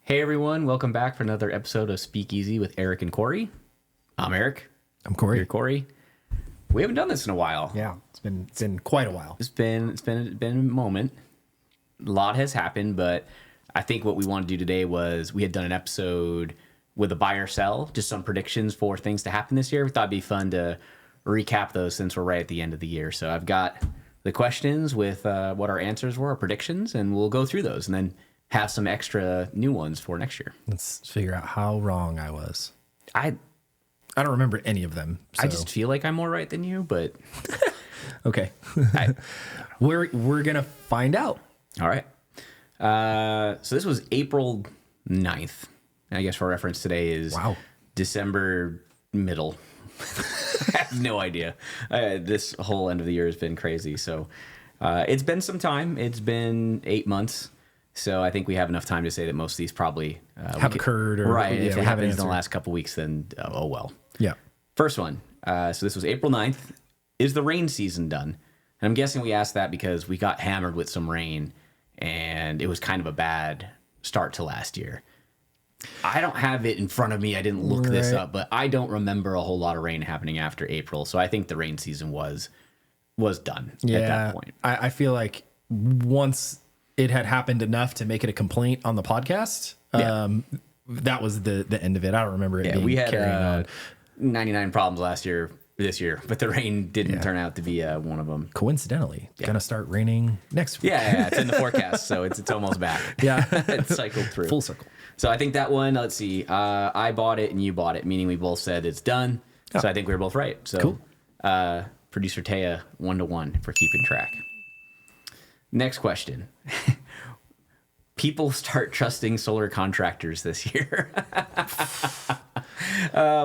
Hey everyone, welcome back for another episode of SpeakEasy with Eric and Cory. I'm Eric. I'm Cory. You're Cory. We haven't done this in a while. Yeah, it's been quite a while. It's been a moment. A lot has happened, but I think what we want to do today was we had done an episode with a buy or sell, just some predictions for things to happen this year. We thought it'd be fun to recap those since we're right at the end of the year. So I've got the questions with what our answers were, our predictions, and we'll go through those and then have some extra new ones for next year. Let's figure out how wrong I was. I don't remember any of them. So. I just feel like I'm more right than you, but okay. We're gonna find out. All right. So this was April 9th. I guess for reference today is December middle. I have no idea. This whole end of the year has been crazy. So it's been some time. It's been 8 months. So I think we have enough time to say that most of these probably have occurred. Or, right. If it happens in the last couple weeks, then oh well. Yeah. First one. So this was April 9th. Is the rain season done? And I'm guessing we asked that because we got hammered with some rain and it was kind of a bad start to last year. I don't have it in front of me. I didn't look this up, but I don't remember a whole lot of rain happening after April. So I think the rain season was done at that point. I feel like once it had happened enough to make it a complaint on the podcast, that was the end of it. I don't remember it being we had carrying on. 99 problems this year, but the rain didn't turn out to be one of them. Coincidentally, gonna start raining next week. Yeah, it's in the forecast, so it's almost back. Yeah, it's cycled through. Full circle. So I think that one, let's see, I bought it and you bought it, meaning we both said it's done. Oh. So I think we were both right. So cool. Producer Taya, 1-1 for keeping track. Next question. People start trusting solar contractors this year,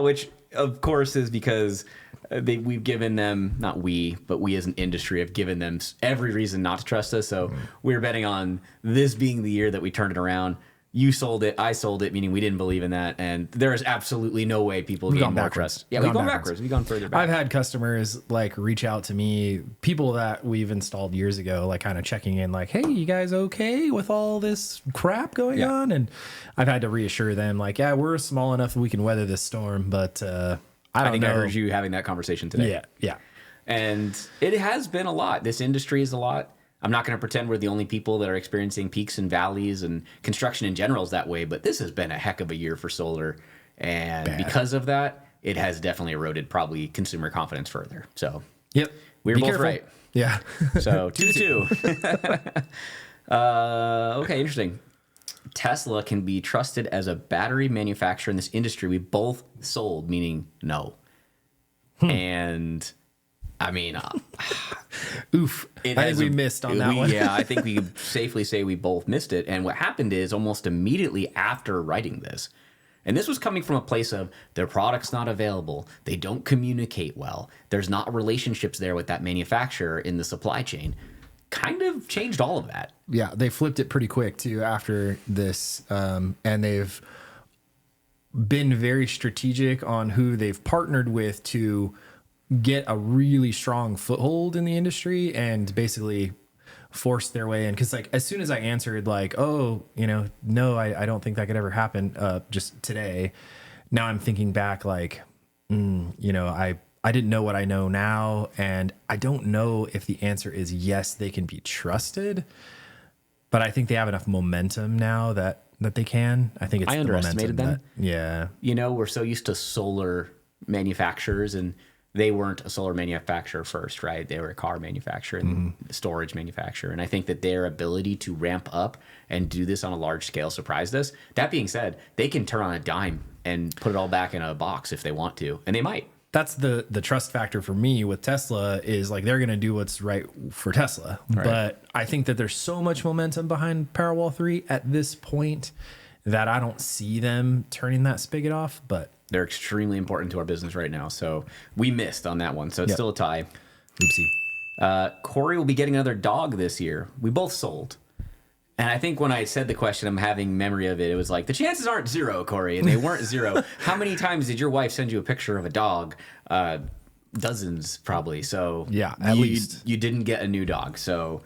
which of course is because we've given them, not we, but we as an industry have given them every reason not to trust us. So we're betting on this being the year that we turned it around. You sold it, I sold it, meaning we didn't believe in that. And there is absolutely no way people gain more trust. Yeah, we've gone backwards. We've gone further back. I've had customers like reach out to me, people that we've installed years ago, like kind of checking in like, hey, you guys okay with all this crap going on? And I've had to reassure them like, yeah, we're small enough that we can weather this storm. But I think I heard you having that conversation today. Yeah. And it has been a lot. This industry is a lot. I'm not going to pretend we're the only people that are experiencing peaks and valleys, and construction in general is that way, but this has been a heck of a year for solar. And because of that, it has definitely eroded probably consumer confidence further. So we were both right. Yeah. So 2-2. Okay, interesting. Tesla can be trusted as a battery manufacturer in this industry. We both sold, meaning no. And I mean, oof. I think we missed on that one. Yeah, I think we could safely say we both missed it. And what happened is almost immediately after writing this, and this was coming from a place of their product's not available, they don't communicate well, there's not relationships there with that manufacturer in the supply chain, kind of changed all of that. Yeah, they flipped it pretty quick too after this, and they've been very strategic on who they've partnered with to get a really strong foothold in the industry and basically force their way in. Because like as soon as I answered like, oh, no, I don't think that could ever happen just today, now I'm thinking back like, I didn't know what I know now, and I don't know if the answer is yes, they can be trusted, but I think they have enough momentum now that they can. I think it's I underestimated them. We're so used to solar manufacturers, and they weren't a solar manufacturer first, right? They were a car manufacturer and storage manufacturer. And I think that their ability to ramp up and do this on a large scale surprised us. That being said, they can turn on a dime and put it all back in a box if they want to, and they might. That's the trust factor for me with Tesla is like they're going to do what's right for Tesla. Right. But I think that there's so much momentum behind Powerwall 3 at this point that I don't see them turning that spigot off, but they're extremely important to our business right now. So we missed on that one. So it's still a tie. Oopsie. Cory will be getting another dog this year. We both sold. And I think when I said the question, I'm having memory of it. It was like, the chances aren't zero, Cory. And they weren't zero. How many times did your wife send you a picture of a dog? Dozens, probably. So yeah, at least. You didn't get a new dog. So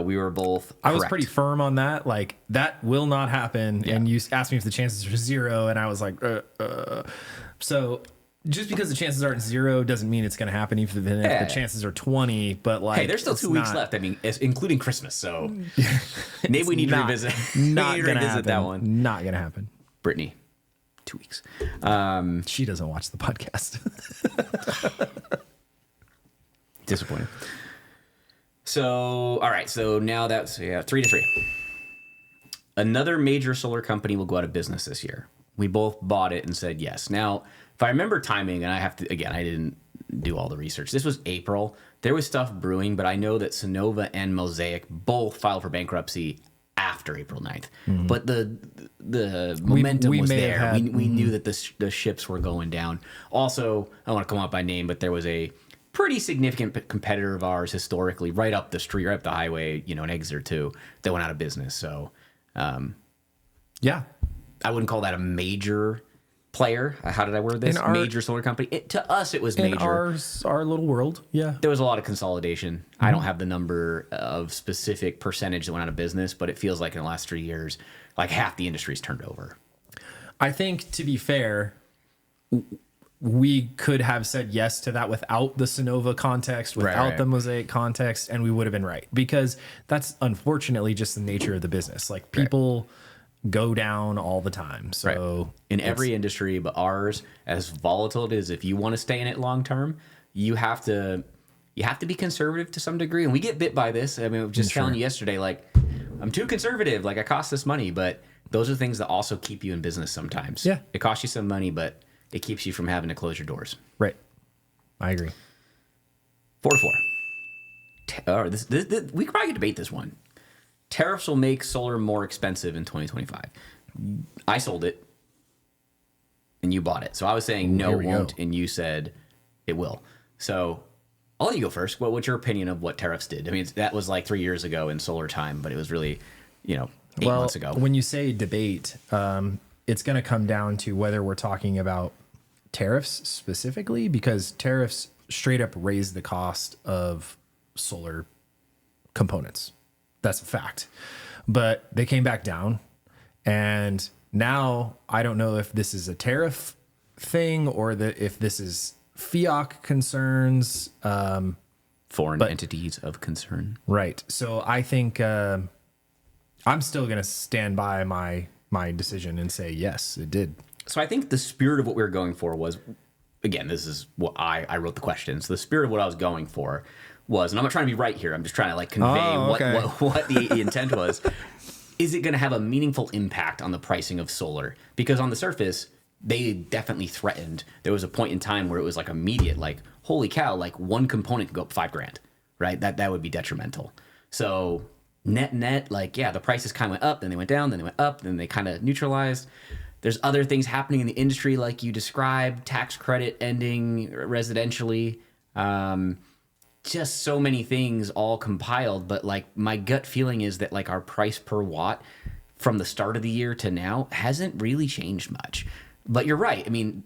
we were both correct. I was pretty firm on that. Like, that will not happen. Yeah. And you asked me if the chances are 0, and I was like, So just because the chances aren't 0 doesn't mean it's going to happen, even if the chances are 20. But like, hey, there's still 2 weeks left. I mean, including Christmas. So maybe we need to revisit. Not going to happen. That one. Not going to happen. Brittany, 2 weeks. She doesn't watch the podcast. Disappointing. So, all right. So now that's 3-3. Another major solar company will go out of business this year. We both bought it and said yes. Now, if I remember timing, and I have to, again, I didn't do all the research. This was April. There was stuff brewing, but I know that Sonova and Mosaic both filed for bankruptcy after April 9th. Mm-hmm. But the momentum was there. We knew that the ships were going down. Also, I don't want to come up by name, but there was a pretty significant competitor of ours historically, right up the street, right up the highway, an exit or two, that went out of business. So, yeah, I wouldn't call that a major player. How did I word this? Major solar company. To us, it was major. In our little world, yeah. There was a lot of consolidation. Mm-hmm. I don't have the number of specific percentage that went out of business, but it feels like in the last 3 years, like half the industry's turned over. I think, to be fair, we could have said yes to that without the Sonova context, without the Mosaic context, and we would have been right. Because that's unfortunately just the nature of the business. Like, people go down all the time. So in every industry but ours, as volatile it is, if you want to stay in it long term, you have to be conservative to some degree. And we get bit by this. I mean, I was just telling you yesterday, like, I'm too conservative, like I cost this money, but those are things that also keep you in business sometimes. Yeah. It costs you some money, but it keeps you from having to close your doors. Right. I agree. 4-4. We could probably debate this one. Tariffs will make solar more expensive in 2025. I sold it, and you bought it. So I was saying no, it won't, and you said it will. So I'll let you go first. What's your opinion of what tariffs did? I mean, that was like 3 years ago in solar time, but it was really, 8 months ago. When you say debate, it's going to come down to whether we're talking about tariffs specifically, because tariffs straight up raise the cost of solar components. That's a fact. But they came back down, and now I don't know if this is a tariff thing or if this is FIAC concerns. Foreign entities of concern. Right. So I think I'm still going to stand by my decision and say, yes, it did. So I think the spirit of what we were going for was, again, this is what I wrote the question. So the spirit of what I was going for was, and I'm not trying to be right here, I'm just trying to like convey what the intent was. Is it going to have a meaningful impact on the pricing of solar? Because on the surface, they definitely threatened. There was a point in time where it was like immediate, like, holy cow, like one component could go up $5,000, right? That would be detrimental. So net, like, yeah, the prices kind of went up, then they went down, then they went up, then they kind of neutralized. There's other things happening in the industry, like you described, tax credit ending residentially. Just so many things all compiled, but like my gut feeling is that like our price per watt from the start of the year to now hasn't really changed much. But you're right. I mean,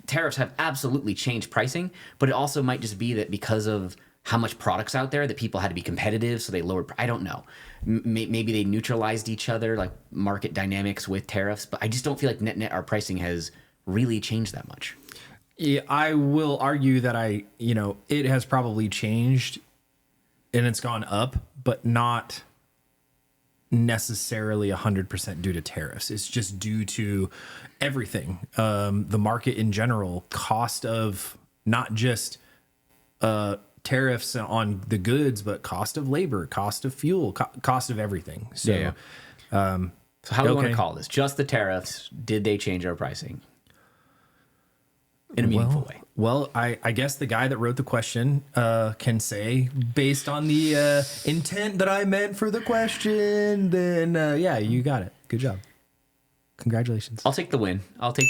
tariffs have absolutely changed pricing, but it also might just be that because of how much product's out there that people had to be competitive, so they lowered. I don't know. Maybe they neutralized each other, like market dynamics with tariffs, but I just don't feel like net our pricing has really changed that much. Yeah, I will argue that it has probably changed and it's gone up, but not necessarily 100% due to tariffs. It's just due to everything. The market in general, cost of not just tariffs on the goods, but cost of labor, cost of fuel, cost of everything. So, so how do we want to call this? Just the tariffs? Did they change our pricing in a meaningful way? Well, I guess the guy that wrote the question can say, based on the intent that I meant for the question, then yeah, you got it. Good job. Congratulations. I'll take the win. Okay.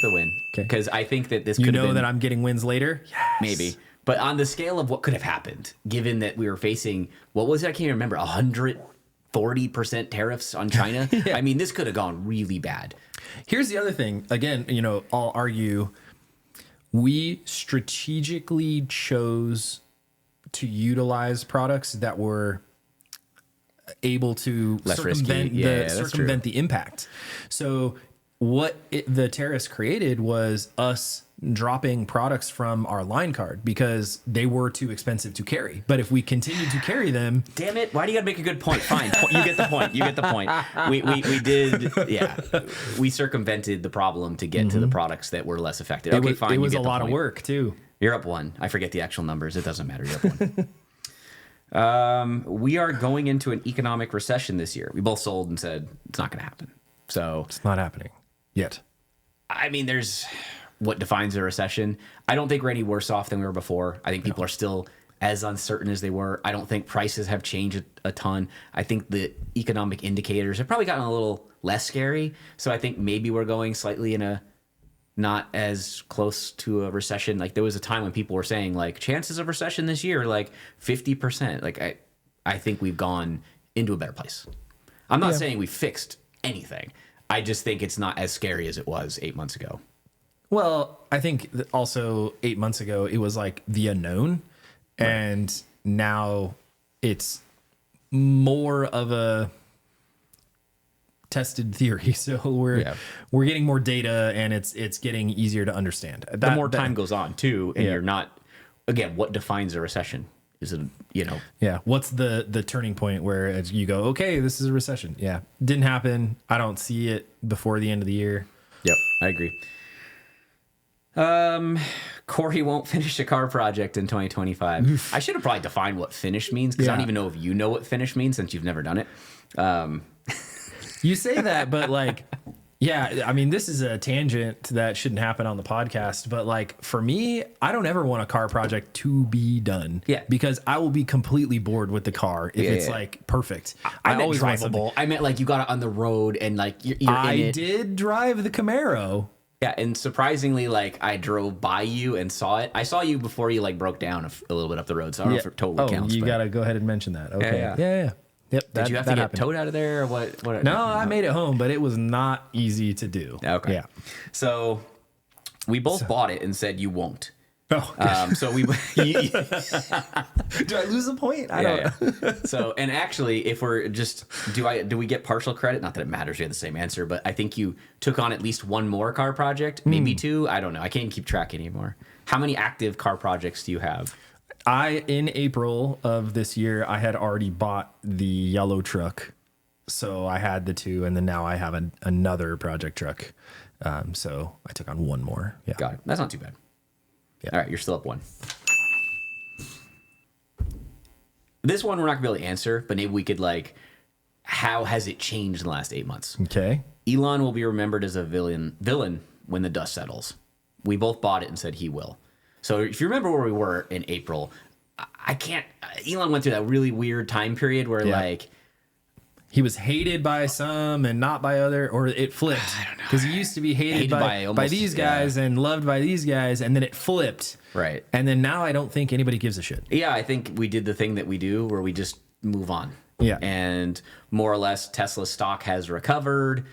Because I think that this could have been, that I'm getting wins later? Yes. Maybe. But on the scale of what could have happened, given that we were facing, what was it? I can't even remember, 140% tariffs on China. Yeah. I mean, this could have gone really bad. Here's the other thing. Again, I'll argue we strategically chose to utilize products that were able to Less circumvent risky. Yeah, that's circumvent the impact. So what the tariffs created was us dropping products from our line card because they were too expensive to carry. But if we continued to carry them, damn it! Why do you gotta make a good point? Fine, you get the point. You get the point. We did, yeah. We circumvented the problem to get to the products that were less affected. Okay, fine. It was you a get the lot of point. work too. You're up one. I forget the actual numbers. It doesn't matter. You're up one. We are going into an economic recession this year. We both sold and said it's not going to happen. So It's not happening yet. I mean, there's what defines a recession. I don't think we're any worse off than we were before. I think people are still as uncertain as they were. I don't think prices have changed a ton. I think the economic indicators have probably gotten a little less scary. So I think maybe we're going slightly in a not as close to a recession. Like there was a time when people were saying like chances of recession this year, like 50%. Like I think we've gone into a better place. I'm not saying we fixed anything. I just think it's not as scary as it was 8 months ago. Well, I think that also 8 months ago, it was like the unknown. Right. And now it's more of a tested theory. So we're getting more data and it's getting easier to understand. The more time goes on too, and you're not, again, what defines a recession? Is it, Yeah. What's the turning point where you go, okay, this is a recession? Yeah. Didn't happen. I don't see it before the end of the year. Yep. I agree. Cory won't finish a car project in 2025. Oof. I should have probably defined what finish means because I don't even know if you know what finish means since you've never done it. You say that, but like, yeah, I mean, this is a tangent that shouldn't happen on the podcast, but like for me, I don't ever want a car project to be done. Yeah. Because I will be completely bored with the car if it's like perfect. I meant drivable. I meant like you got it on the road and like you're in it. I did drive the Camaro. Yeah, and surprisingly, like I drove by you and saw it. I saw you before you like broke down a little bit up the road, so I don't know if it totally counts. You got to go ahead and mention that. Okay. Yeah. Yep. Did you have to get towed out of there or what? No, I made it home, but it was not easy to do. Okay. Yeah. So we both bought it and said you won't. Oh. So we. Do I lose a point? I don't know. So and actually, if we're just do we get partial credit? Not that it matters. We had the same answer, but I think you took on at least one more car project, maybe two. I don't know. I can't even keep track anymore. How many active car projects do you have? In April of this year, I had already bought the yellow truck. So I had the two, and then now I have another project truck. So I took on one more. Yeah. Got it. That's not too bad. Yeah. All right, you're still up one. This one we're not going to be able to answer, but maybe we could like, how has it changed in the last 8 months? Okay. Elon will be remembered as a villain when the dust settles. We both bought it and said he will. So if you remember where we were in April, Elon went through that really weird time period where like he was hated by some and not by other, or it flipped. I don't know. Because he used to be hated by these guys and loved by these guys, and then it flipped. Right. And then now I don't think anybody gives a shit. Yeah, I think we did the thing that we do where we just move on. Yeah. And more or less Tesla stock has recovered.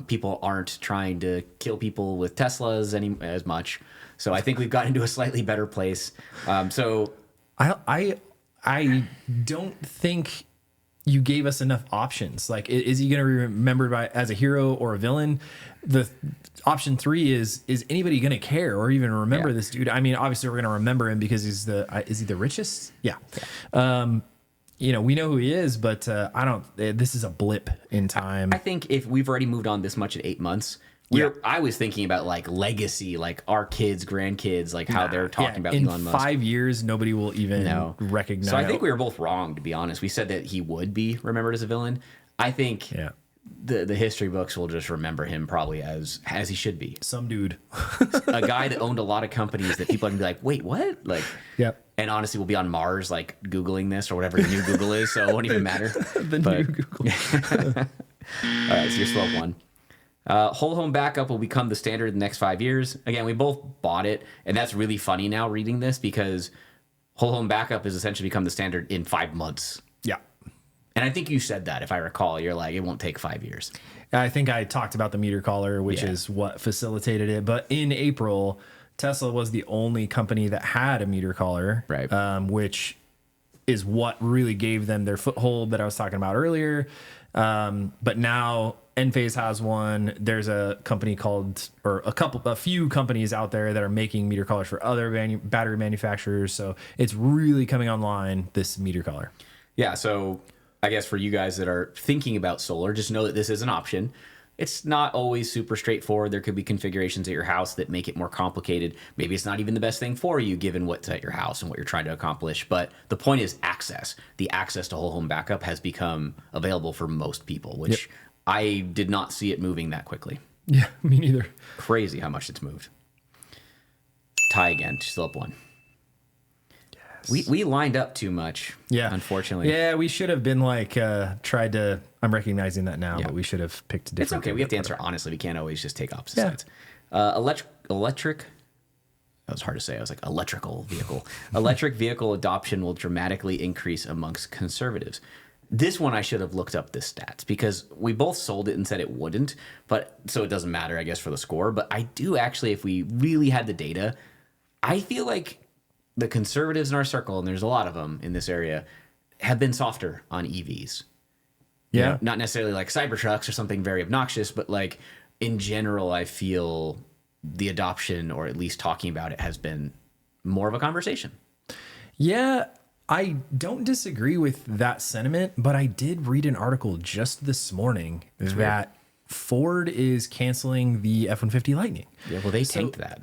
People aren't trying to kill people with Teslas as much. So I think we've gotten into a slightly better place. So I don't think you gave us enough options. Like, is he going to be remembered as a hero or a villain? The option 3 is anybody going to care or even remember this dude? I mean, obviously we're going to remember him because is he the richest? Yeah. We know who he is, but this is a blip in time. I think if we've already moved on this much in 8 months, I was thinking about like legacy, like our kids, grandkids, like how they're talking about Elon Musk. In 5 years, nobody will even recognize. So I think we were both wrong, to be honest. We said that he would be remembered as a villain. I think the history books will just remember him probably as he should be. Some dude. A guy that owned a lot of companies that people are going to be like, wait, what? Like, and honestly, we'll be on Mars, like Googling this or whatever the new Google is. So it won't even matter. New Google. All right, so you're still up one. Whole home backup will become the standard in the next 5 years. Again, we both bought it, and that's really funny now reading this because whole home backup has essentially become the standard in 5 months. Yeah. And I think you said that, if I recall. You're like, it won't take 5 years. I think I talked about the meter collar, which is what facilitated it. But in April, Tesla was the only company that had a meter collar, right? Which is what really gave them their foothold that I was talking about earlier. But now Enphase has one. There's a company a few companies out there that are making meter collars for other battery manufacturers. So it's really coming online, this meter collar. Yeah. So I guess for you guys that are thinking about solar, just know that this is an option. It's not always super straightforward. There could be configurations at your house that make it more complicated. Maybe it's not even the best thing for you given what's at your house and what you're trying to accomplish. But the point is access. The access to whole home backup has become available for most people, which I did not see it moving that quickly. Yeah, me neither. Crazy how much it's moved. Tie again. Still up one. We lined up too much. Yeah. Unfortunately. Yeah, we should have been tried to. I'm recognizing that now, but we should have picked a different. It's okay. We have to answer honestly. We can't always just take opposite sides. Electric. That was hard to say. I was like electrical vehicle. Electric vehicle adoption will dramatically increase amongst conservatives. This one I should have looked up the stats because we both sold it and said it wouldn't. But so it doesn't matter, I guess, for the score. But I do actually, if we really had the data, I feel like the conservatives in our circle, and there's a lot of them in this area, have been softer on EVs. Yeah. You know, not necessarily like Cybertrucks or something very obnoxious, but like in general, I feel the adoption, or at least talking about it, has been more of a conversation. Yeah, I don't disagree with that sentiment, but I did read an article just this morning that Ford is canceling the F-150 Lightning. Yeah, well, they tanked that.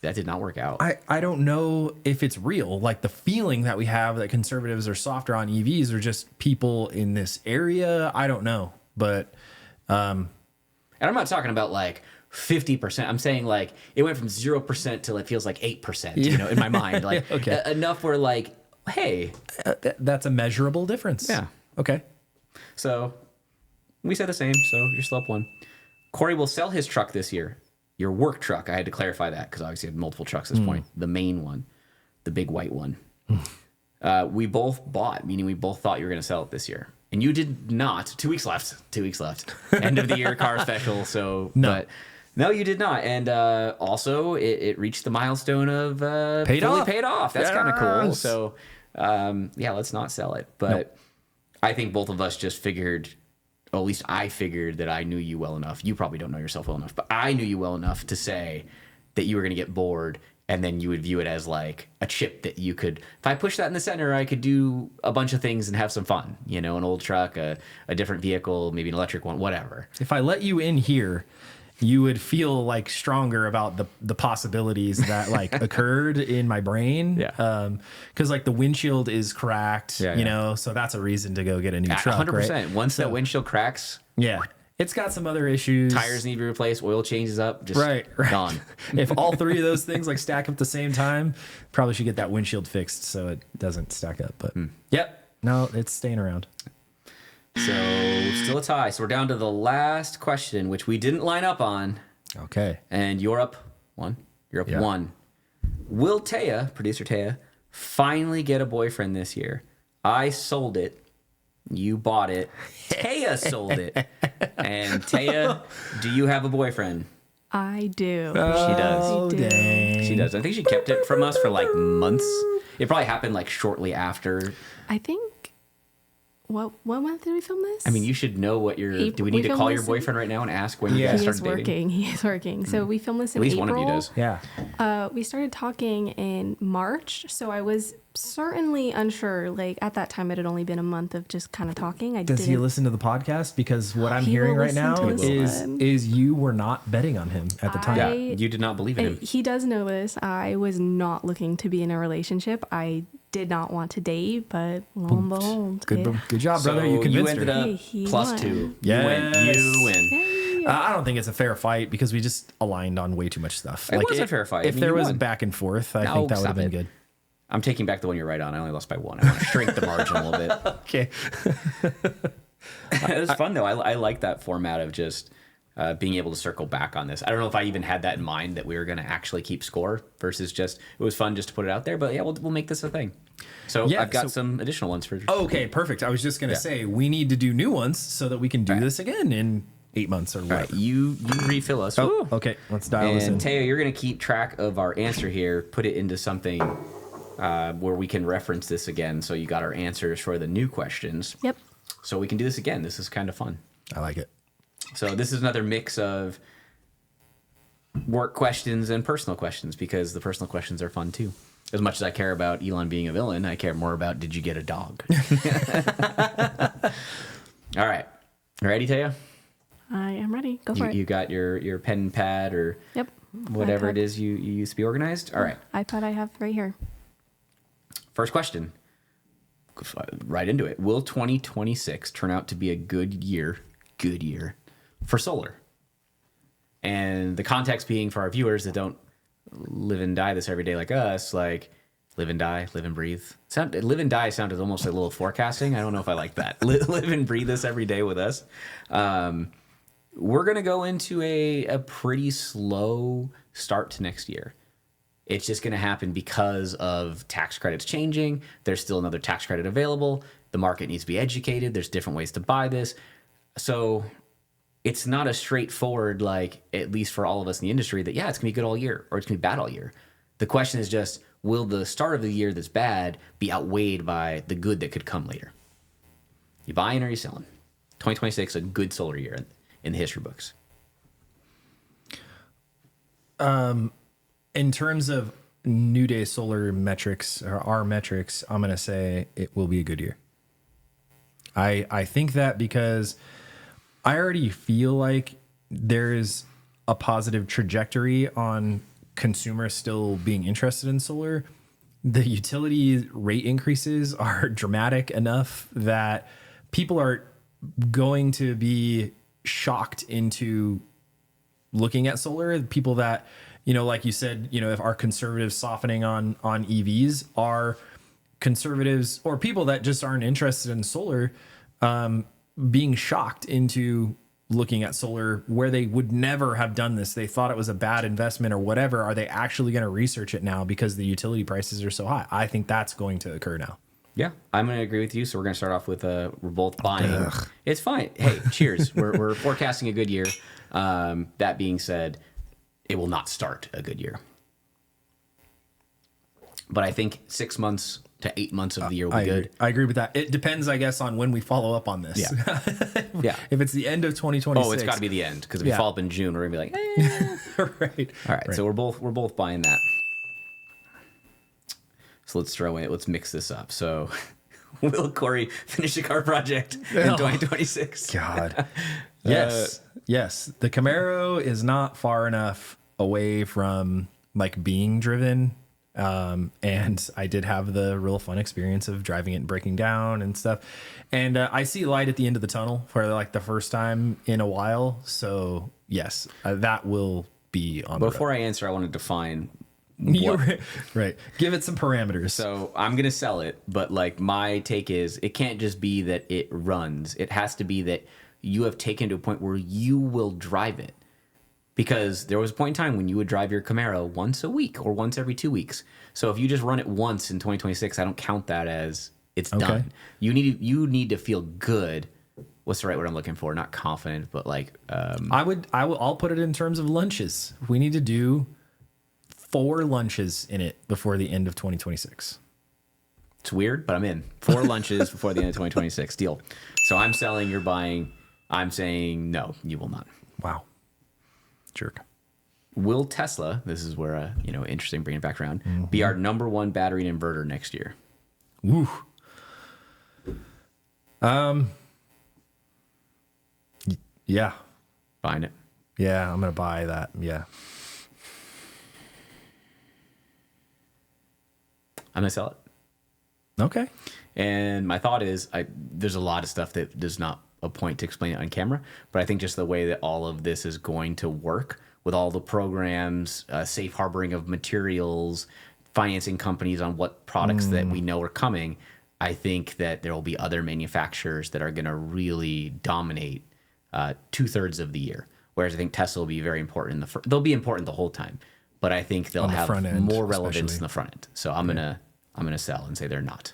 That did not work out. I don't know if it's real. Like the feeling that we have that conservatives are softer on EVs or just people in this area. I don't know. But and I'm not talking about like 50%. I'm saying like it went from 0% to it feels like 8%, you know, in my mind. Like enough where like, hey. That's a measurable difference. Yeah. Okay. So we said the same. So you're still up one. Cory will sell his truck this year. Your work truck. I had to clarify that because obviously you had multiple trucks at this point. The main one, the big white one. We both bought, meaning we both thought you were going to sell it this year. And you did not. 2 weeks left. 2 weeks left. End of the year car special. So, no. But no, you did not. And also, it reached the milestone of paid off. That's kind of cool. Yes. So, yeah, let's not sell it. But I think both of us just figured, or at least I figured that I knew you well enough. You probably don't know yourself well enough, but I knew you well enough to say that you were going to get bored, and then you would view it as like a chip that you could, if I push that in the center, I could do a bunch of things and have some fun. You know, an old truck, a different vehicle, maybe an electric one, whatever. If I let you in here, you would feel like stronger about the possibilities that like occurred in my brain. Yeah. Cause like the windshield is cracked, you know, so that's a reason to go get a new truck. 100%. Right? Once that windshield cracks, yeah, it's got some other issues. tires need to be replaced, oil changes up, just gone. If all three of those things like stack up at the same time, probably should get that windshield fixed so it doesn't stack up. But yep, no, it's staying around. So still a tie. So we're down to the last question, which we didn't line up on. Okay. And you're up one. You're up one. Will Taya, producer Taya, finally get a boyfriend this year? I sold it. You bought it. Taya sold it. And Taya, do you have a boyfriend? I do. She does. Oh, dang. She does. I think she kept it from us for like months. It probably happened like shortly after. I think. What month did we film this? I mean, you should know what your. April, do we need to filmed call your this boyfriend right now and ask when you guys He is started dating? working. He is working. So we filmed this in At least April. one of you does. Yeah. We started talking in March, so I was certainly unsure. Like at that time, it had only been a month of just kind of talking. Does he listen to the podcast? Because what I'm He hearing will right now listen to this one. is you were not betting on him at the time. Yeah, you did not believe in him. He does know this. I was not looking to be in a relationship. I did not want to date, but lo and behold, Good job, brother. So you convinced ended her. up He plus won. 2. Yes. You win. I don't think it's a fair fight because we just aligned on way too much stuff. It was a fair fight. I If mean, there you was won. a back and forth, I No, think that would have stop been it. good. I'm taking back the one you're right on. I only lost by 1. I want to shrink the margin a little bit. Okay. It was fun, though. I like that format of just being able to circle back on this. I don't know if I even had that in mind that we were going to actually keep score versus just, it was fun just to put it out there. But yeah, we'll make this a thing. So Yeah, I've got so- some additional ones for Okay, perfect. I was just going to say we need to do new ones so that we can do this again in 8 months or All right, whatever. you refill us. Oh, okay. Let's dial this in. And Teo, you're going to keep track of our answer here, put it into something where we can reference this again. So you got our answers for the new questions. Yep. So we can do this again. This is kind of fun. I like it. So this is another mix of work questions and personal questions, because the personal questions are fun too. As much as I care about Elon being a villain, I care more about, did you get a dog? All right. Ready, Taya? I am ready. Go for it. You got your pen and pad or Yep. whatever iPad. it is you use to be organized? All right. iPad I have right here. First question. Right into it. Will 2026 turn out to be a good year for solar? And the context being, for our viewers that don't live and die this every day like us, like live and die, live and breathe. Live and die sounded almost like a little forecasting. I don't know if I like that. Live and breathe this every day with us. We're going to go into a pretty slow start to next year. It's just going to happen because of tax credits changing. There's still another tax credit available. The market needs to be educated. There's different ways to buy this. So it's not a straightforward, like, at least for all of us in the industry, that, yeah, it's going to be good all year or it's going to be bad all year. The question is just, will the start of the year that's bad be outweighed by the good that could come later? You buying or you selling? 2026, a good solar year in the history books. In terms of New Day Solar metrics, or our metrics, I'm going to say it will be a good year. I think that because I already feel like there is a positive trajectory on consumers still being interested in solar. The utility rate increases are dramatic enough that people are going to be shocked into looking at solar. People that, like you said, if our conservatives softening on EVs are conservatives or people that just aren't interested in solar, being shocked into looking at solar where they would never have done this. They thought it was a bad investment or whatever. Are they actually going to research it now because the utility prices are so high? I think that's going to occur now. Yeah, I'm going to agree with you. So we're going to start off with we're both buying. Ugh. It's fine. Hey, cheers. we're forecasting a good year. That being said, it will not start a good year. But I think 6 months to 8 months of the year will be good. I agree with that. It depends, I guess, on when we follow up on this. Yeah. Yeah. If it's the end of 2026. Oh, it's got to be the end, because if we follow up in June, we're going to be like, eh. Right. All right. So we're both buying that. So let's mix this up. So will Cory finish the car project in 2026? God. Yes. Yes. The Camaro is not far enough away from like being driven. And I did have the real fun experience of driving it and breaking down and stuff. And I see light at the end of the tunnel for like the first time in a while. So yes, that will be on the road. Before I answer, I want to define right. Give it some parameters. So I'm going to sell it, but like my take is it can't just be that it runs. It has to be that you have taken to a point where you will drive it. Because there was a point in time when you would drive your Camaro once a week or once every 2 weeks. So if you just run it once in 2026, I don't count that as it's done. You need to feel good. What's the right word I'm looking for? Not confident, but like I'll put it in terms of lunches. We need to do 4 lunches in it before the end of 2026. It's weird, but I'm in. 4 lunches before the end of 2026. Deal. So I'm selling, you're buying. I'm saying no, you will not. Wow. Jerk. Will Tesla, this is where interesting, bringing it back around, be our #1 battery and inverter next year? Woo. Yeah. Buying it. Yeah, I'm gonna buy that. Yeah. I'm gonna sell it. Okay. And my thought is, there's a lot of stuff that there's not a point to explain it on camera, but I think just the way that all of this is going to work with all the programs, safe harboring of materials, financing companies on what products that we know are coming, I think that there will be other manufacturers that are going to really dominate 2/3 of the year. Whereas I think Tesla will be very important. They'll be important the whole time, but I think they'll have more relevance in the front end. So I'm gonna sell and say they're not.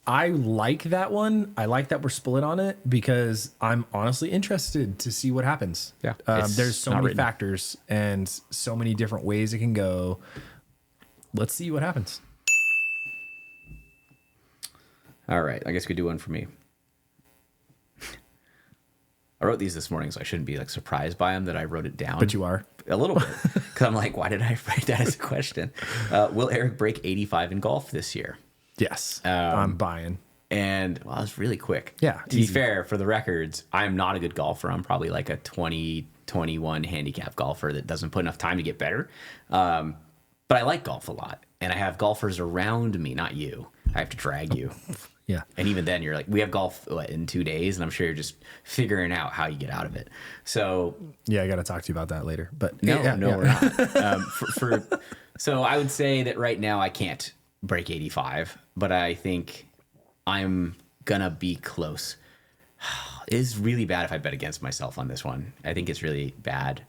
I like that one. I like that we're split on it because I'm honestly interested to see what happens. Yeah, there's so many factors and so many different ways it can go. let's see what happens. All right, I guess we could do one for me. I wrote these this morning, so I shouldn't be like surprised by them that I wrote it down. But you are. A little bit, because I'm like, why did I write that as a question? Will Eric break 85 in golf this year? Yes, I'm buying. And well, it was really quick. Yeah, To easy. be fair, for the records, I'm not a good golfer. I'm probably like a 20-21 handicap golfer that doesn't put enough time to get better. But I like golf a lot, and I have golfers around me, not you. I have to drag you. Yeah. And even then, you're like, we have golf in 2 days, and I'm sure you're just figuring out how you get out of it. So Yeah, I got to talk to you about that later. But no, yeah, we're not. So I would say that right now I can't break 85, but I think I'm gonna be close. It is really bad if I bet against myself on this one. I think it's really bad.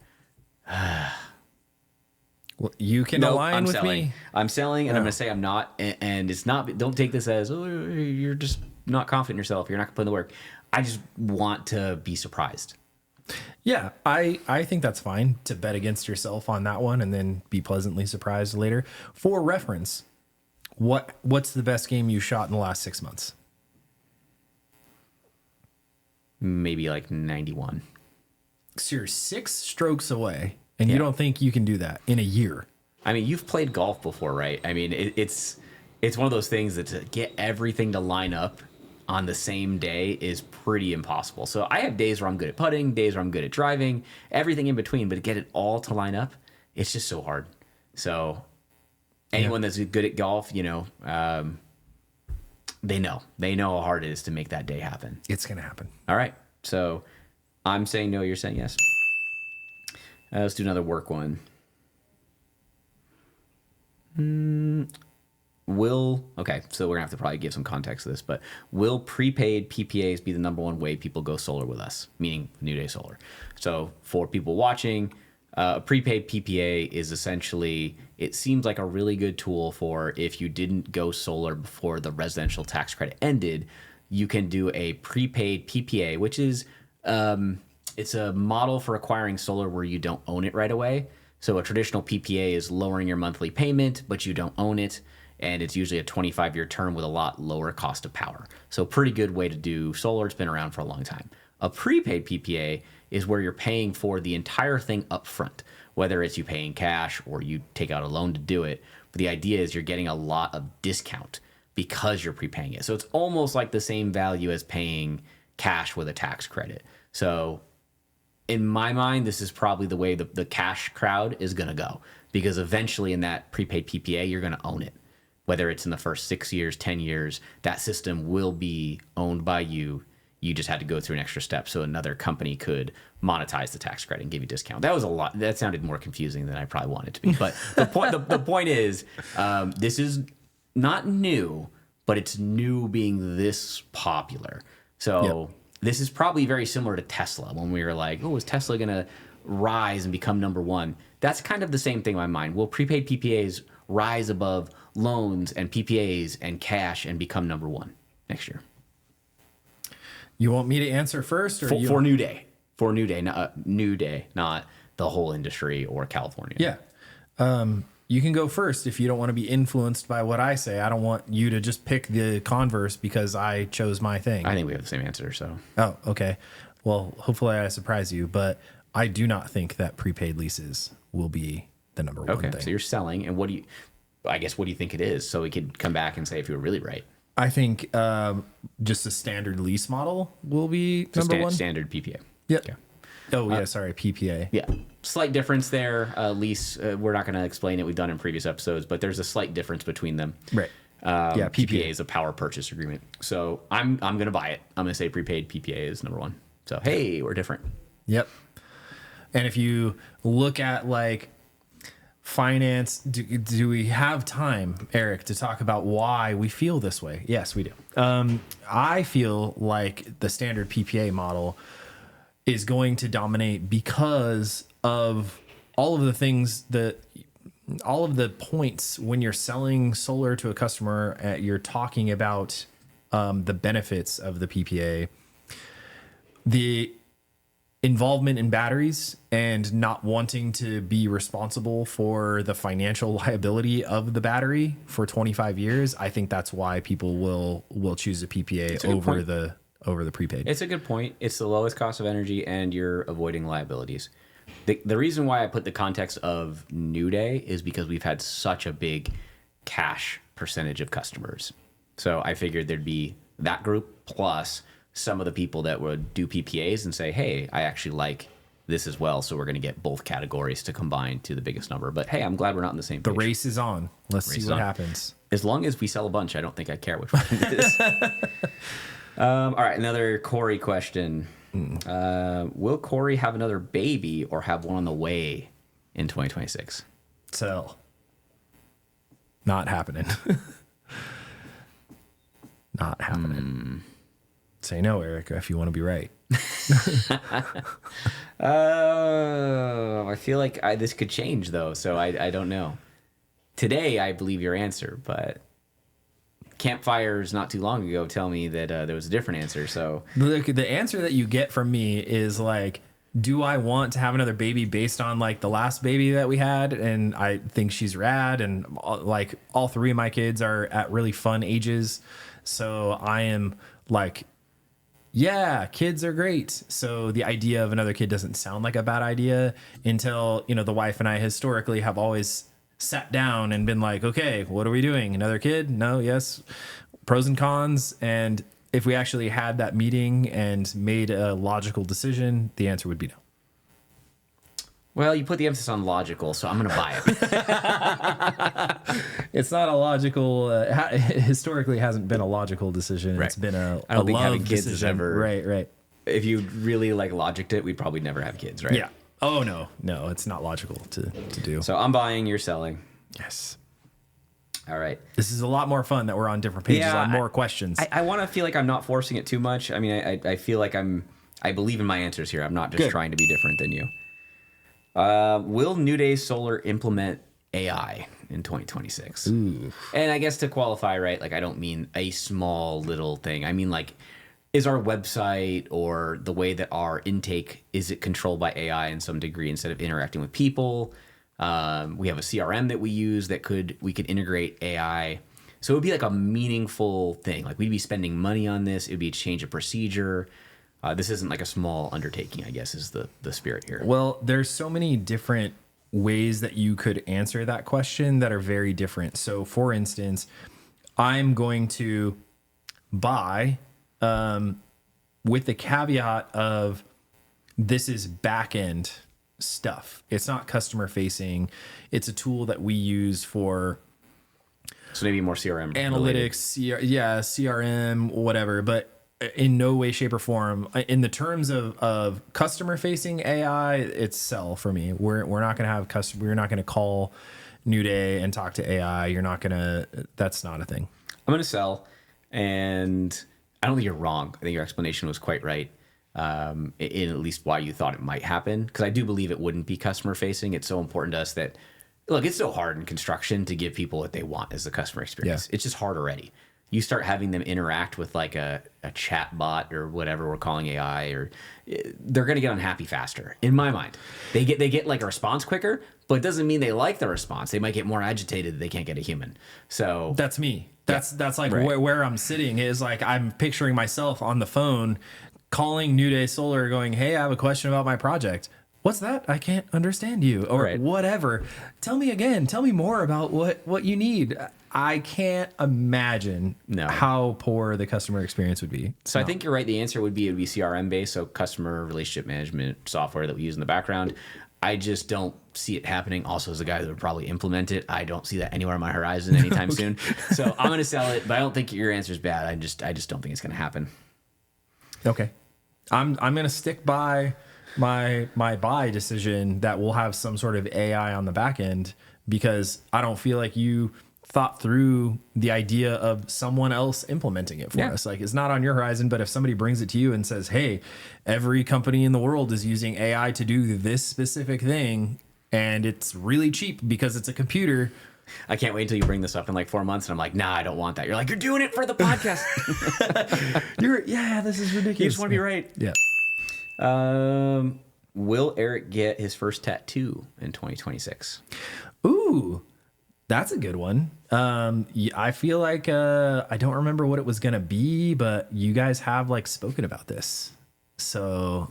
Well, you can No, align I'm with selling. me. I'm selling, and I'm gonna say I'm not. And it's not. Don't take this as, oh, you're just not confident in yourself. You're not gonna put in the work. I just want to be surprised. Yeah, I think that's fine to bet against yourself on that one and then be pleasantly surprised later. For reference, what's the best game you shot in the last 6 months? Maybe like 91. So you're 6 strokes away, and Yeah. you don't think you can do that in a year? I mean, you've played golf before, right? I mean, it's one of those things that to get everything to line up on the same day is pretty impossible. So I have days where I'm good at putting, days where I'm good at driving, everything in between, but to get it all to line up, it's just so hard. So anyone that's good at golf, they know how hard it is to make that day happen. It's going to happen. All right. So I'm saying no, you're saying yes. Let's do another work one. Okay, so we're gonna have to probably give some context to this, but will prepaid PPAs be the number one way people go solar with us, meaning New Day Solar? So for people watching, a prepaid PPA is essentially, it seems like a really good tool for if you didn't go solar before the residential tax credit ended, you can do a prepaid PPA, which is it's a model for acquiring solar where you don't own it right away. So a traditional PPA is lowering your monthly payment, but you don't own it. And it's usually a 25-year term with a lot lower cost of power. So pretty good way to do solar. It's been around for a long time. A prepaid PPA is where you're paying for the entire thing up front, whether it's you paying cash or you take out a loan to do it. But the idea is you're getting a lot of discount because you're prepaying it. So it's almost like the same value as paying cash with a tax credit. So in my mind, this is probably the way the cash crowd is going to go, because eventually in that prepaid PPA, you're going to own it. Whether it's in the first 6 years, 10 years, that system will be owned by you. You just had to go through an extra step so another company could monetize the tax credit and give you a discount. That was a lot. That sounded more confusing than I probably wanted it to be. But the point is, this is not new, but it's new being this popular. So This is probably very similar to Tesla when we were like, oh, is Tesla going to rise and become number one? That's kind of the same thing in my mind. Will prepaid PPAs rise above loans and PPAs and cash and become number one next year? You want me to answer first, or For New Day? For New Day, not the whole industry or California. Yeah. You can go first if you don't want to be influenced by what I say. I don't want you to just pick the converse because I chose my thing. I think we have the same answer. So. Oh, okay. Well, hopefully I surprise you, but I do not think that prepaid leases will be the number one thing. So you're selling, and what do you think it is? So we could come back and say if you were really right. I think just a standard lease model will be number one. Standard PPA. Yep. Okay. Oh, yeah, sorry, PPA. Yeah. Slight difference there. Lease, we're not going to explain it. We've done in previous episodes, but there's a slight difference between them. Right. Yeah, PPA is a power purchase agreement. So I'm going to buy it. I'm going to say prepaid PPA is number one. So, hey, we're different. Yep. And if you look at like finance, do we have time, Eric, to talk about why we feel this way? Yes, we do. I feel like the standard PPA model is going to dominate because of all of the things all of the points when you're selling solar to a customer, you're talking about the benefits of the PPA. involvement in batteries and not wanting to be responsible for the financial liability of the battery for 25 years, I think that's why people will choose a PPA over the prepaid. It's a good point. It's the lowest cost of energy, and you're avoiding liabilities. The reason why I put the context of New Day is because we've had such a big cash percentage of customers. So I figured there'd be that group plus some of the people that would do PPAs and say, hey, I actually like this as well. So we're going to get both categories to combine to the biggest number. But hey, I'm glad we're not on the same page. The race is on. Let's see what happens. As long as we sell a bunch, I don't think I care which one it is. All right, another Cory question. Will Cory have another baby or have one on the way in 2026? Sell. Not happening. Not happening. Say no, Eric, if you want to be right. I feel like this could change, though, so I don't know. Today, I believe your answer, but campfires not too long ago tell me that there was a different answer. So Look, the answer that you get from me is like, do I want to have another baby based on like the last baby that we had? And I think she's rad. And like all three of my kids are at really fun ages. So I am like, yeah, kids are great. So the idea of another kid doesn't sound like a bad idea until, the wife and I historically have always sat down and been like, okay, what are we doing? Another kid? No, yes. Pros and cons. And if we actually had that meeting and made a logical decision, the answer would be no. Well, you put the emphasis on logical, so I'm going to buy it. It's not a logical, historically hasn't been a logical decision. Right. It's been a I don't think love having kids decision. is ever... Right. If you really like logicked it, we'd probably never have kids, right? Yeah. Oh, no, it's not logical to do. So I'm buying, you're selling. Yes. All right. This is a lot more fun that we're on different pages on more questions. I want to feel like I'm not forcing it too much. I mean, I feel like I believe in my answers here. I'm not just trying to be different than you. Will New Day Solar implement AI in 2026? Ooh. And I guess to qualify, right, like I don't mean a small little thing. I mean like, is our website or the way that our intake, is it controlled by AI in some degree instead of interacting with people? We have a CRM that we use that we could integrate AI. So it would be like a meaningful thing. Like we'd be spending money on this. It would be a change of procedure. This isn't like a small undertaking, I guess, is the spirit here. Well, there's so many different ways that you could answer that question that are very different. So for instance, I'm going to buy with the caveat of this is back-end stuff. It's not customer facing. It's a tool that we use for so maybe more CRM analytics, CRM, whatever, but in no way, shape, or form, in the terms of customer facing AI, it's sell for me. We're not going to have we're not going to call New Day and talk to AI. That's not a thing. I'm going to sell, and I don't think you're wrong. I think your explanation was quite right. In at least why you thought it might happen, because I do believe it wouldn't be customer facing. It's so important to us that, look, it's so hard in construction to give people what they want as the customer experience. Yeah. It's just hard already. You start having them interact with like a chat bot or whatever we're calling AI, or they're going to get unhappy faster. In my mind, they get like a response quicker, but it doesn't mean they like the response. They might get more agitated that they can't get a human. So that's me. That's like right. where I'm sitting is like, I'm picturing myself on the phone calling New Day Solar going, hey, I have a question about my project. What's that? I can't understand you, or whatever. Tell me again. Tell me more about what you need. I can't imagine how poor the customer experience would be. So I think you're right. The answer would be, it would be CRM based. So customer relationship management software that we use in the background. I just don't see it happening. Also, as a guy that would probably implement it, I don't see that anywhere on my horizon anytime soon. So I'm going to sell it, but I don't think your answer is bad. I just don't think it's going to happen. Okay. I'm going to stick by my buy decision that will have some sort of AI on the back end, because I don't feel like you thought through the idea of someone else implementing it for us. Like, it's not on your horizon, but if somebody brings it to you and says, hey, every company in the world is using AI to do this specific thing, and it's really cheap because it's a computer. I can't wait until you bring this up in like 4 months, and I'm like, nah, I don't want that. You're like, you're doing it for the podcast. This is ridiculous. You just want to be right. Yeah. Will Eric get his first tattoo in 2026? Ooh, that's a good one. I feel like I don't remember what it was gonna be, but you guys have like spoken about this, so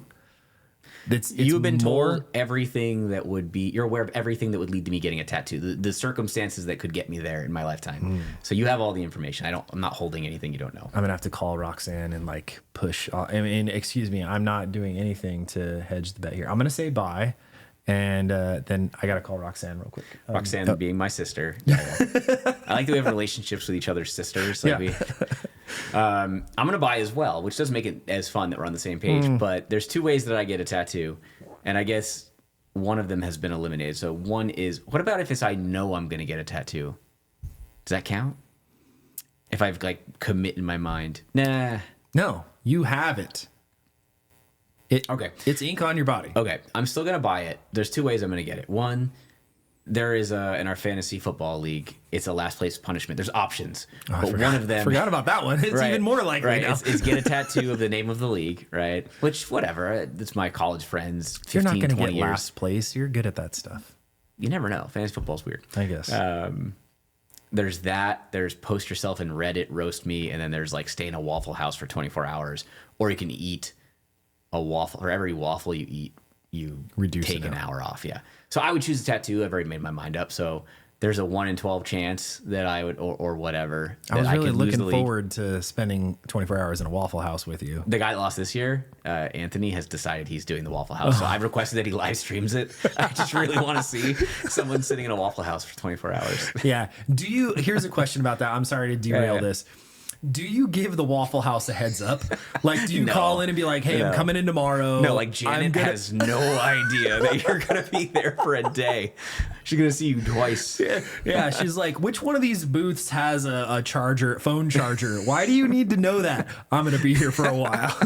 it's You've been more... told everything that would be. You're aware of everything that would lead to me getting a tattoo. The circumstances that could get me there in my lifetime. So you have all the information. I'm not holding anything you don't know. I'm gonna have to call Roxanne and like push. I mean, excuse me, I'm not doing anything to hedge the bet here. I'm gonna say bye, and then I gotta call Roxanne real quick. Roxanne being my sister. I like that we have relationships with each other's sisters. Like I'm gonna buy as well, which doesn't make it as fun that we're on the same page. But there's two ways that I get a tattoo, and I guess one of them has been eliminated. So one is, what about if I know I'm gonna get a tattoo? Does that count? If I've like commit in my mind, nah. No, you have it. Okay. It's ink on your body. Okay, I'm still gonna buy it. There's two ways I'm gonna get it. One, there is in our fantasy football league, it's a last place punishment. There's options, but one of them. Forgot about that one. It's right, even more likely now. It's get a tattoo of the name of the league, right? Which whatever. It's my college friends. 15, You're not going to 20 get years. last place. You're good at that stuff. You never know. Fantasy football's weird. I guess. There's that. There's post yourself in Reddit, roast me, and then there's like stay in a Waffle House for 24 hours, or you can eat a waffle. For every waffle you eat, you Reduce take it an down. hour off. Yeah. So I would choose a tattoo. I've already made my mind up. So there's a 1 in 12 chance that I would, or whatever. I was that really could lose looking the league. forward to spending 24 hours in a Waffle House with you. The guy that lost this year, Anthony, has decided he's doing the Waffle House. So I've requested that he live streams it. I just really want to see someone sitting in a Waffle House for 24 hours. Yeah. Here's a question about that. I'm sorry to derail this. Do you give the Waffle House a heads up? Like, do you No. call in and be like, hey, I'm coming in tomorrow? No, like Janet has no idea that you're going to be there for a day. She's going to see you twice. Yeah, she's like, which one of these booths has a phone charger? Why do you need to know that? I'm going to be here for a while.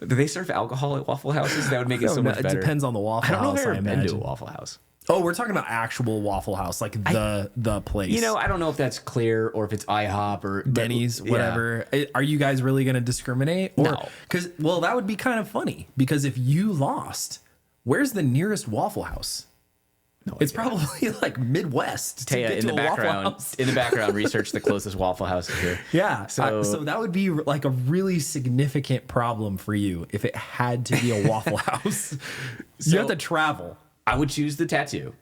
Do they serve alcohol at Waffle Houses? That would make it so much It better. depends on the Waffle I don't know House, if I've I ever been to a imagine. Waffle House. Oh, we're talking about actual Waffle House, like the place. You know, I don't know if that's clear or if it's IHOP or Denny's, yeah. whatever. Are you guys really going to discriminate? Or, No. Because, well, that would be kind of funny. Because if you lost, where's the nearest Waffle House? It's probably like Midwest. Taya, to get in to the a Waffle background, House. research the closest Waffle House here. Yeah. So, So that would be like a really significant problem for you if it had to be a Waffle House. You have to travel. I would choose the tattoo.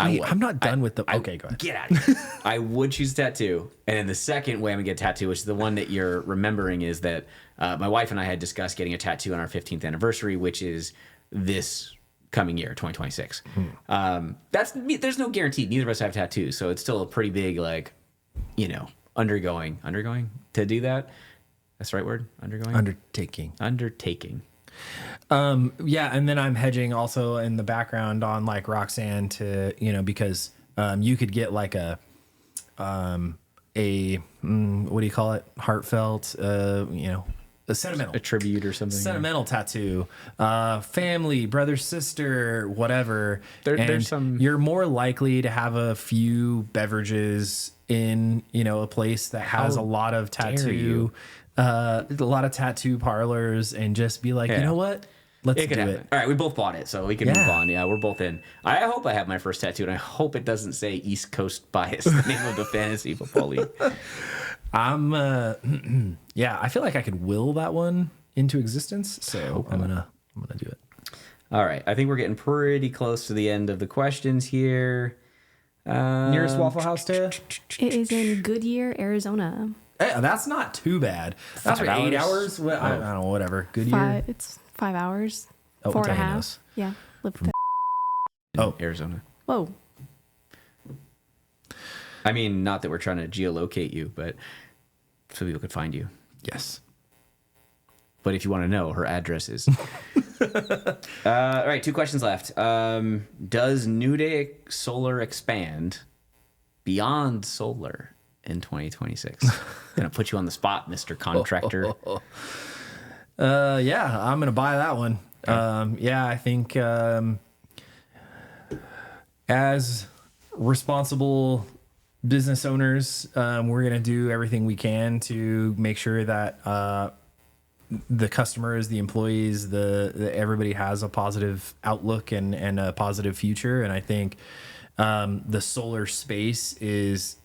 Wait, I'm not done with the... Okay, go ahead. Get out of here. I would choose a tattoo. And then the second way I'm going to get a tattoo, which is the one that you're remembering, is that my wife and I had discussed getting a tattoo on our 15th anniversary, which is this coming year, 2026. There's no guarantee. Neither of us have tattoos. So it's still a pretty big, like, undergoing to do that. That's the right word? Undertaking. Yeah, and then I'm hedging also in the background on like Roxanne to, because you could get like a what do you call it? Heartfelt, a sentimental. A tribute or something. Sentimental tattoo, family, brother, sister, whatever. There's some. You're more likely to have a few beverages in, a place that has a lot of tattoo, a lot of tattoo parlors, and just be like, you know what? Let's do it. All right, we both bought it, so we can move on. Yeah, we're both in. I hope I have my first tattoo, and I hope it doesn't say East Coast Bias, the name of the fantasy football league. I feel like I could will that one into existence, so I'm gonna do it. All right, I think we're getting pretty close to the end of the questions here. Nearest Waffle House to? It is in Goodyear, Arizona. Hey, that's not too bad. That's 5 like 8 hours? hours. Well, I don't know, whatever. Goodyear. It's 5 hours. Oh, 4.5. Diane knows. Yeah. Live there. In Arizona. Whoa. I mean, not that we're trying to geolocate you, but so people could find you. Yes. But if you want to know, her address is. All right, 2 questions left. Does New Day Solar expand beyond solar in 2026? Gonna put you on the spot, Mr. Contractor. Yeah, I'm gonna buy that one. I think as responsible business owners, we're gonna do everything we can to make sure that the customers, the employees, the everybody has a positive outlook and a positive future. And I think the solar space is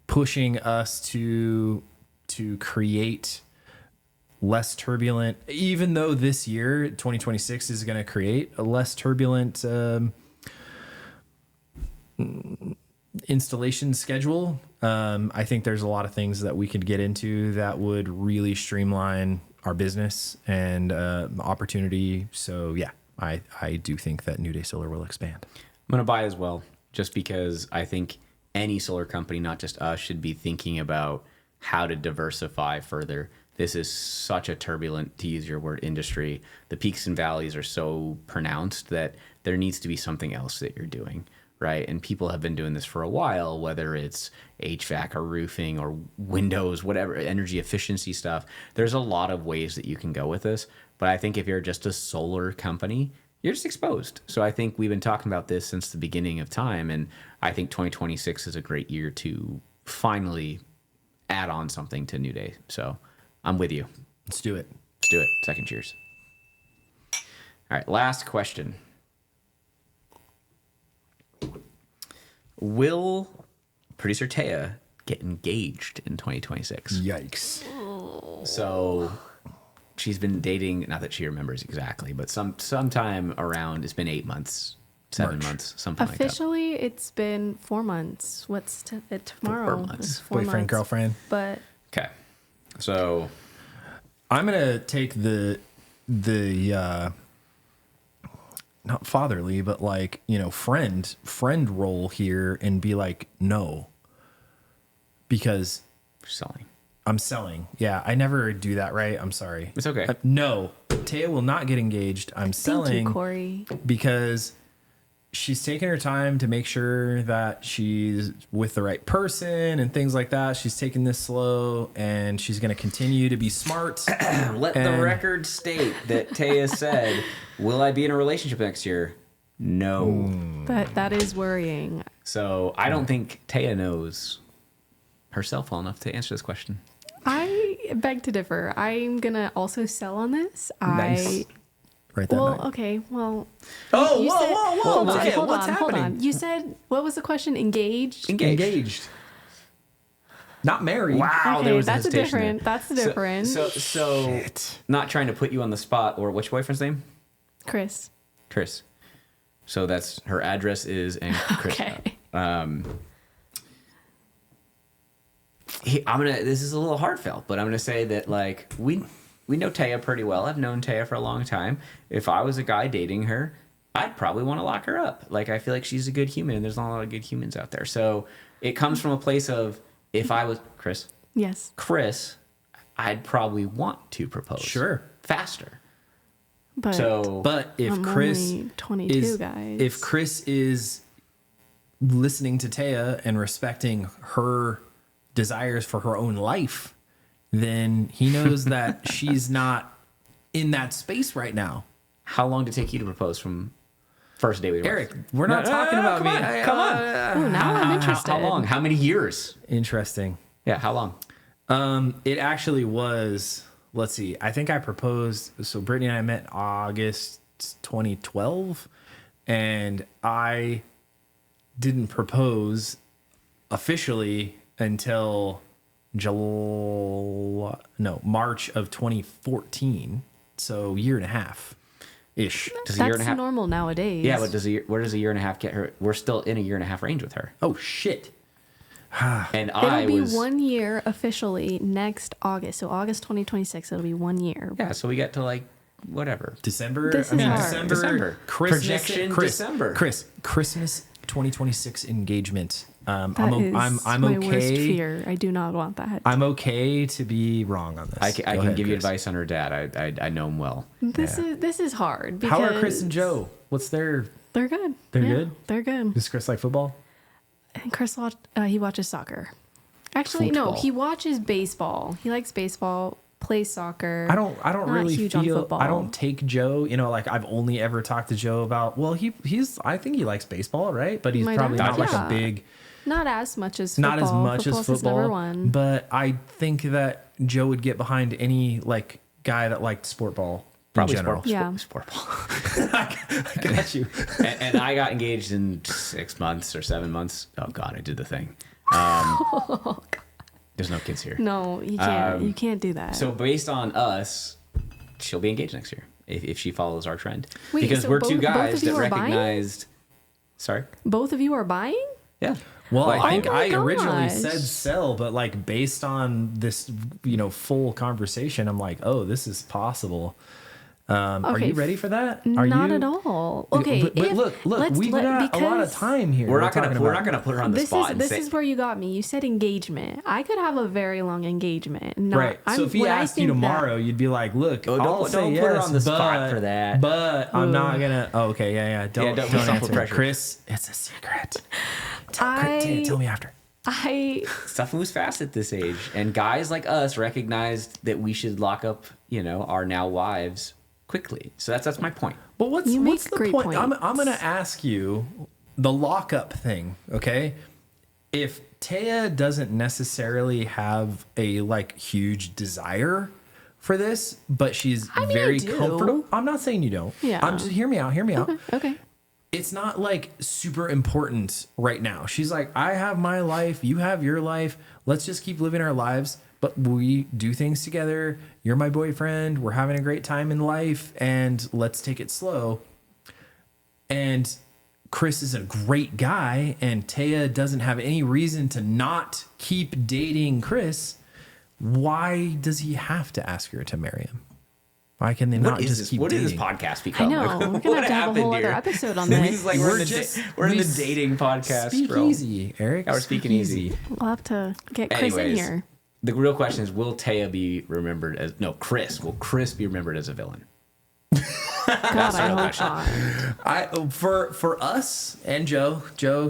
pushing us to create less turbulent, even though this year 2026 is going to create a less turbulent installation schedule. I think there's a lot of things that we could get into that would really streamline our business and opportunity. So yeah, I do think that New Day Solar will expand. I'm going to buy as well, just because I think any solar company, not just us, should be thinking about how to diversify further. This is such a turbulent, to use your word, industry. The peaks and valleys are so pronounced that there needs to be something else that you're doing, right? And people have been doing this for a while, whether it's HVAC or roofing or windows, whatever, energy efficiency stuff. There's a lot of ways that you can go with this. But I think if you're just a solar company, you're just exposed. So I think we've been talking about this since the beginning of time. And I think 2026 is a great year to finally add on something to New Day. So I'm with you. Let's do it. Let's do it. Second cheers. All right, last question. Will producer Taya get engaged in 2026? Yikes. So she's been dating, not that she remembers exactly, but sometime around, it's been 8 months, 7 March. months, something like that. Officially, it's been 4 months. What's tomorrow? 4 months. It's 4 Boyfriend, months. girlfriend. But Okay. So I'm gonna take the not fatherly, but like, friend role here and be like, no, because selling. I'm selling. Yeah, I never do that, right? I'm sorry. It's okay. No, Taya will not get engaged. I'm thank selling you, Cory. because she's taking her time to make sure that she's with the right person and things like that. She's taking this slow, and she's going to continue to be smart. Let the record state that Taya said, will I be in a relationship next year? No. That is worrying. So I don't think Taya knows herself well enough to answer this question. I beg to differ. I'm gonna also sell on this. Nice. Right that night. Okay. Well. Oh, you whoa, said- whoa, whoa. Hold on, Okay, hold what's on, hold happening? on. You said, what was the question? Engaged? Engaged. Not married. Wow, Okay, there was that's a hesitation there. different. That's a different. So Shit. not trying to put you on the spot, or what's your boyfriend's name? Chris. Chris. So that's her address is and Chris. Okay. This is a little heartfelt, but I'm gonna say that like we know Taya pretty well. I've known Taya for a long time. If I was a guy dating her, I'd probably want to lock her up. Like, I feel like she's a good human, and there's not a lot of good humans out there. So it comes from a place of, if I was Chris, I'd probably want to propose. Sure. Faster. But But if I'm Chris only 22, is, guys. if Chris is listening to Taya and respecting her desires for her own life, then he knows that she's not in that space right now. How long did it take you to propose from first date with your Eric, wife? we're not talking about me. Come on. oh, now I'm interested. How long? How many years? Interesting. Yeah, how long? It actually was, let's see, I think I proposed, so Brittany and I met August 2012, and I didn't propose officially until March of 2014, so year and a half ish. Does a year and a That's half? normal nowadays. Yeah, but where does a year and a half get her? We're still in a year and a half range with her. Oh shit. And It'll be 1 year officially next August. So August 2026, it'll be 1 year. Yeah, so we get to like whatever. December. This is hard. December. Christmas. Projection December. Christmas 2026 engagement. I'm That is I'm my worst okay. fear. I do not want that. I'm okay to be wrong on this. I Go can ahead, give you Chris. advice on her dad. I know him well. This is hard. Because How are Chris and Joe? What's their? They're good. They're Yeah, good? They're good. Does Chris like football? And Chris he watches soccer. Actually, no, Football. he watches baseball. He likes baseball. Plays soccer. I don't Not really huge on feel. football. I don't take Joe. Like I've only ever talked to Joe about. Well, he's. I think he likes baseball, right? But he's My probably dad- not like yeah. a big Not as much as football. Not as much Football's as his number football, one. but I think that Joe would get behind any like guy that liked sport ball. Probably in general. sport ball. I got you. And I got engaged in 6 months or 7 months. Oh God, I did the thing. There's no kids here. No, you can't. You can't do that. So based on us, she'll be engaged next year if she follows our trend. Wait, because so we're both- two both guys of you that are buying? recognized. Sorry. Both of you are buying? Yeah. Well, Like, I think oh my I originally gosh. said sell, but like based on this, full conversation, I'm like, oh, this is possible. Are Okay, you ready for that? Are Not you? at all. Okay, But look, we've got a lot of time here. We're not gonna talking put her on the spot and This say. is where you got me. You said engagement. I could have a very long engagement. Not, right. So if he when I asked you think that- tomorrow, you'd be like, "Look, Oh, I'll don't say put yes, her on the spot but- for that. But I'm not gonna. Oh, okay, yeah. Don't don't put answer, pressure. Chris. It's a secret. I- Tell me after. Stuff moves fast at this age, and guys like us recognized that we should lock up, our now wives quickly. So that's my point. But what's You what's make the great point? I'm points. gonna ask you the lockup thing, okay? If Taya doesn't necessarily have a like huge desire for this, but she's I mean, I very do. comfortable. I'm not saying you don't. Yeah. I'm just hear me out. Okay. It's not like super important right now. She's like, I have my life, you have your life. Let's just keep living our lives, but we do things together. You're my boyfriend. We're having a great time in life, and let's take it slow. And Chris is a great guy, and Taya doesn't have any reason to not keep dating Chris. Why does he have to ask her to marry him? Why can they not What is just this? keep What dating? did this podcast I become? know. Like, We're what gonna have to have a happened whole here? other episode on This this. is like we're in the dating podcast. bro. Speakeasy, Eric. Yeah, we're speaking easy. We'll have to get Chris Anyways, in here. the real question is: will Taya be remembered as Chris? Will Chris be remembered as a villain? God, I real hope question. not. For us and Joe,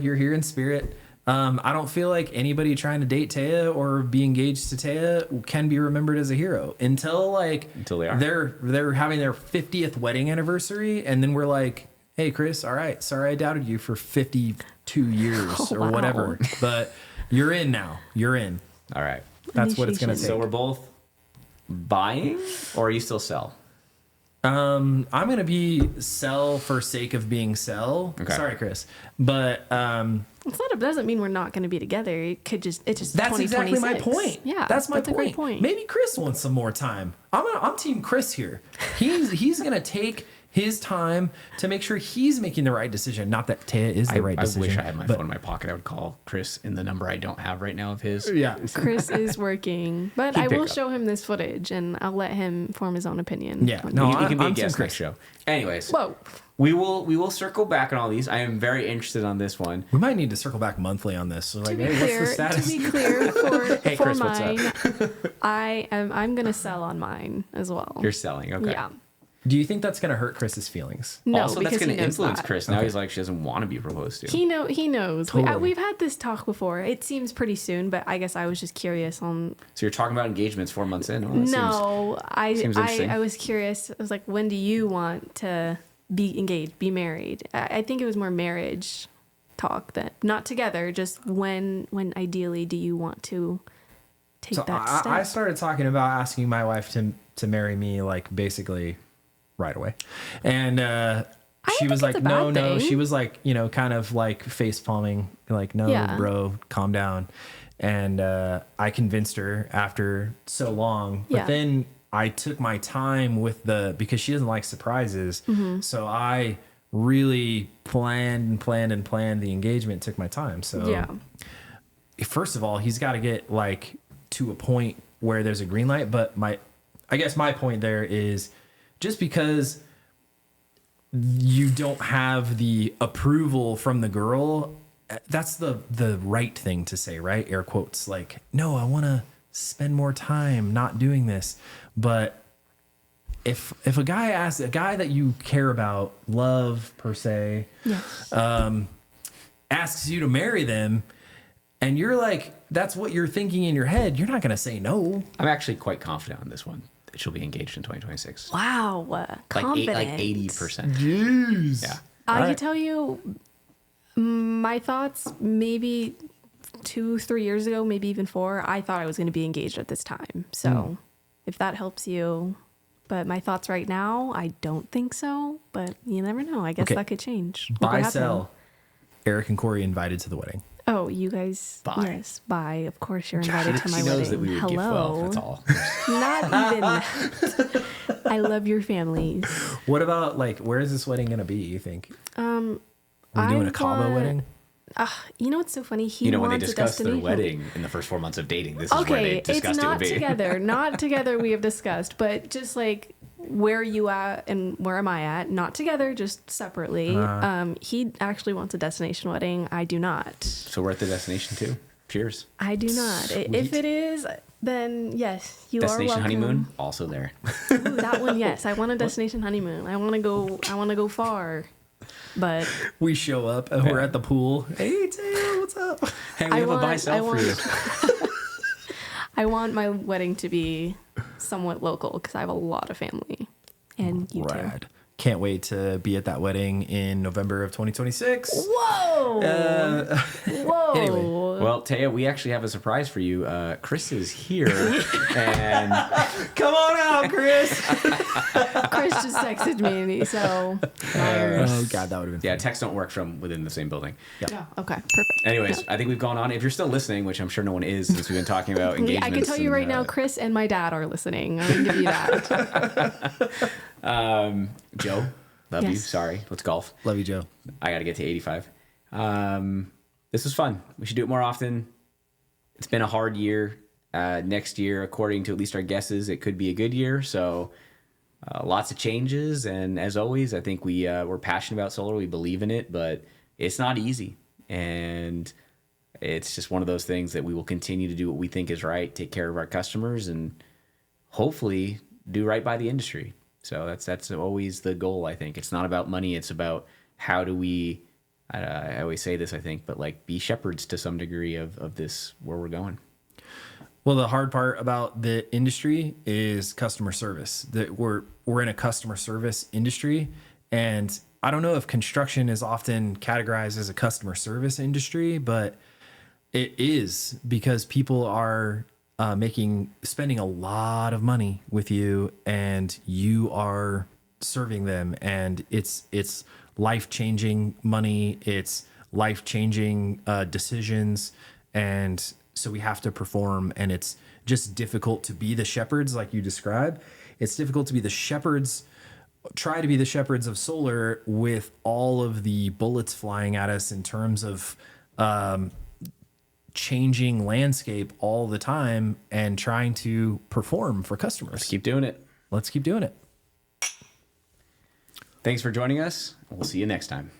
you're here in spirit. I don't feel like anybody trying to date Taya or be engaged to Taya can be remembered as a hero until they are. They're having their 50th wedding anniversary, and then we're like, hey Chris, all right, sorry I doubted you for 52 years or Wow. whatever, but you're in now. You're in. All right. That's what it's gonna Initiation. take. So we're both buying, or are you still sell? I'm gonna be sell for sake of being sell. Okay. Sorry, Chris, but It's not. It doesn't mean we're not going to be together. It could just. It's just. that's exactly my 2026. point. Yeah, that's my a great point. Maybe Chris wants some more time. I'm team Chris here. He's gonna take his time to make sure he's making the right decision. Not that Taya is the right I decision. wish I had my but- phone in my pocket. I would call Chris in the number I don't have right now of his. Yeah. Chris is working, but He'd I pick will up. show him this footage and I'll let him form his own opinion. Yeah, on no, it. He can be a I'm Team guest Chris. next show. Anyways, Whoa. we will circle back on all these. I am very interested on this one. We might need to circle back monthly on this. So like, To be hey, clear, what's the status? to be clear, for, Hey, for Chris, what's up? mine, I'm gonna sell on mine as well. You're selling, okay? Yeah. Do you think that's gonna hurt Chris's feelings? No, also, that's because going he to knows influence that. Chris. Now he's like, she doesn't want to be proposed to. He knows. Totally. We've had this talk before. It seems pretty soon, but I guess I was just curious on. So you're talking about engagements 4 months in? Oh, that No, seems interesting. I was curious. I was like, when do you want to be engaged, be married? I think it was more marriage talk, that not together, just when ideally do you want to take So that step? I started talking about asking my wife to marry me, like basically right away, and she don't was think like, it's a no. bad thing. She was like, kind of like face palming, like, no, Yeah. bro, calm down. And I convinced her after so long, but Yeah. then I took my time with because she doesn't like surprises, Mm-hmm. so I really planned the engagement. Took my time, so yeah. first of all, he's got to get like to a point where there's a green light. But I guess my point there is, just because you don't have the approval from the girl, that's the right thing to say, right? Air quotes, like, no, I want to spend more time not doing this. But if a guy that you care about, love per se, Yes. asks you to marry them, and you're like, that's what you're thinking in your head, you're not going to say no. I'm actually quite confident on this one that she'll be engaged in 2026. Wow. Confident. Like 80%. Jeez. Yeah. I Alright. can tell you my thoughts maybe 2-3 years ago, maybe even 4, I thought I was going to be engaged at this time. So if that helps you, but my thoughts right now, I don't think so, but you never know. I guess that could change. Look what Buy, happened. sell. Eric and Cory invited to the wedding. Oh, you guys. Buy. Yes, buy. Of course, you're invited to my She wedding. knows that we would give Hello. 12. That's all. Not even that. I love your families. What about like, where is this wedding going to be, you think? We're I doing a Cabo want- wedding? You know what's so funny? He You know, when they wants a discussed their destination. wedding in the first 4 months of dating, this is where they Okay, discussed it's it would not be. together. Not together. We have discussed, but just like where are you at and where am I at? Not together, just separately. He actually wants a destination wedding. I do not. So we're at the destination too. Cheers. I do not. If it is, then yes, you Destination are welcome. honeymoon, also there. Ooh, that one, yes. I want a destination honeymoon. I want to go far. But We show up and we're at the pool. Hey, Taylor, what's up? Hey, we have a buy sell for you. I want my wedding to be somewhat local because I have a lot of family, and you Rad. Can't wait to be at that wedding in November of 2026. too. Whoa! Whoa! anyway. Well, Taya, we actually have a surprise for you. Chris is here, and Come on out, Chris. Chris just texted me, so Oh, God, that would have been yeah, fun. texts don't work from within the same building. yeah. Okay, perfect. Anyways, I think we've gone on. If you're still listening, which I'm sure no one is, since we've been talking about engagements. I can tell you and, right now, Chris and my dad are listening. I can give you that. Joe, love you. Yes. Sorry, let's golf. Love you, Joe. I got to get to 85. This was fun. We should do it more often. It's been a hard year. Next year, according to at least our guesses, it could be a good year. So lots of changes. And as always, I think we're passionate about solar. We believe in it, but it's not easy. And it's just one of those things that we will continue to do what we think is right, take care of our customers, and hopefully do right by the industry. So that's always the goal, I think. It's not about money. It's about how do we, I always say this, I think, but like be shepherds to some degree of this, where we're going. Well, the hard part about the industry is customer service. That we're in a customer service industry, and I don't know if construction is often categorized as a customer service industry, but it is, because people are spending a lot of money with you, and you are serving them, and it's life-changing money, it's life-changing decisions, and so we have to perform. And it's just difficult to be the shepherds like you described. It's difficult to be the shepherds, try to be the shepherds of solar with all of the bullets flying at us in terms of changing landscape all the time and trying to perform for customers. Keep doing it. Let's keep doing it. Thanks for joining us. We'll see you next time.